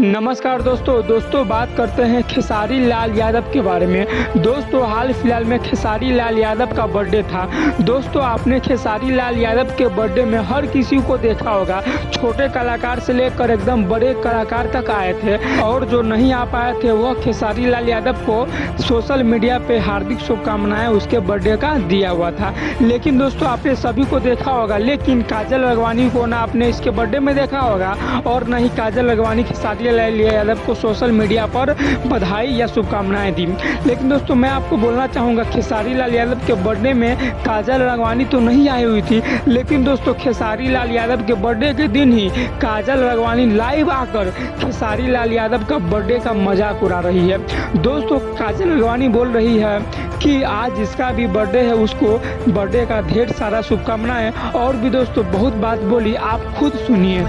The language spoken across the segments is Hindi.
नमस्कार दोस्तों बात करते हैं खेसारी लाल यादव के बारे में। दोस्तों हाल फिलहाल में खेसारी लाल यादव का बर्थडे था। दोस्तों आपने खेसारी लाल यादव के बर्थडे में हर किसी को देखा होगा, छोटे कलाकार से लेकर एकदम बड़े कलाकार तक आए थे और जो नहीं आ पाए थे वह खेसारी लाल यादव को सोशल मीडिया पे हार्दिक शुभकामनाएं उसके बर्थडे का दिया हुआ था। लेकिन दोस्तों आपने सभी को देखा होगा, लेकिन काजल राघवानी को ना आपने इसके बर्थडे में देखा होगा और न ही काजल राघवानी खेसारी लाल यादव को सोशल मीडिया पर बधाई या शुभकामनाएं दी। लेकिन दोस्तों मैं आपको बोलना चाहूँगा, खेसारी लाल यादव के बर्थडे में काजल राघवानी तो नहीं आई हुई थी, लेकिन दोस्तों खेसारी लाल यादव के बर्थडे के दिन ही काजल राघवानी लाइव आकर खेसारी लाल यादव का बर्थडे का मजाक उड़ा रही है। दोस्तों काजल राघवानी बोल रही है कि आज जिसका भी बर्थडे है उसको बर्थडे का ढेर सारा शुभकामनाएं, और भी दोस्तों बहुत बात बोली, आप खुद सुनिए।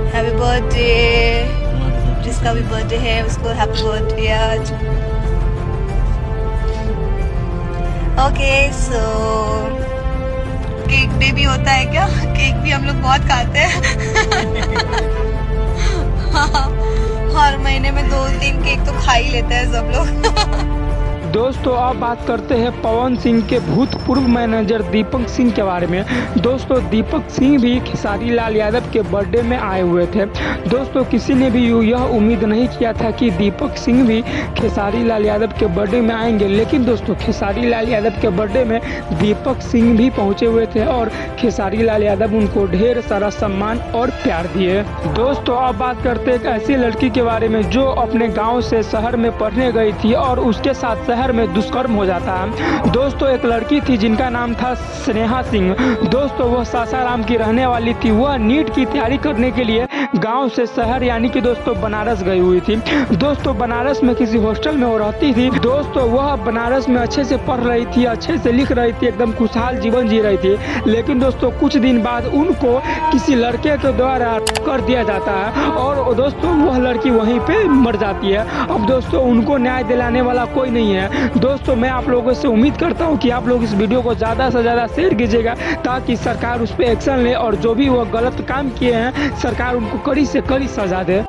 हैप्पी बर्थडे, जिसका भी बर्थडे है उसको हैप्पी बर्थडे आज। ओके सो केक डे भी होता है क्या? केक भी हम लोग बहुत खाते हैं। हर महीने में 2-3 केक तो खा ही लेते हैं सब लोग। दोस्तों अब बात करते हैं पवन सिंह के भूतपूर्व मैनेजर दीपक सिंह के बारे में। दोस्तों दीपक सिंह भी खेसारी लाल यादव के बर्थडे में आए हुए थे। दोस्तों किसी ने भी यह उम्मीद नहीं किया था कि दीपक सिंह भी खेसारी लाल यादव के बर्थडे में आएंगे, लेकिन दोस्तों खेसारी लाल यादव के बर्थडे में दीपक सिंह भी पहुंचे हुए थे और खेसारी लाल यादव उनको ढेर सारा सम्मान और प्यार दिए। दोस्तों अब बात करते हैं एक ऐसी लड़की के बारे में जो अपने गाँव से शहर में पढ़ने गई थी और उसके साथ शहर में दुष्कर्म हो जाता है। दोस्तों एक लड़की थी जिनका नाम था स्नेहा सिंह। दोस्तों वह सासाराम की रहने वाली थी। वह नीट की तैयारी करने के लिए गांव से शहर यानी कि दोस्तों बनारस गई हुई थी। दोस्तों बनारस में किसी हॉस्टल में वो रहती थी। दोस्तों वह बनारस में अच्छे से पढ़ रही थी, अच्छे से लिख रही थी, एकदम खुशहाल जीवन जी रही थी। लेकिन दोस्तों कुछ दिन बाद उनको किसी लड़के के द्वारा कर दिया जाता है और दोस्तों वह लड़की वहीं पे मर जाती है। अब दोस्तों उनको न्याय दिलाने वाला कोई नहीं है। दोस्तों मैं आप लोगों से उम्मीद करता हूं कि आप लोग इस वीडियो को ज़्यादा से ज़्यादा शेयर कीजिएगा ताकि सरकार उस पर एक्शन ले और जो भी वो गलत काम किए हैं सरकार उनको कड़ी से कड़ी सजा दे।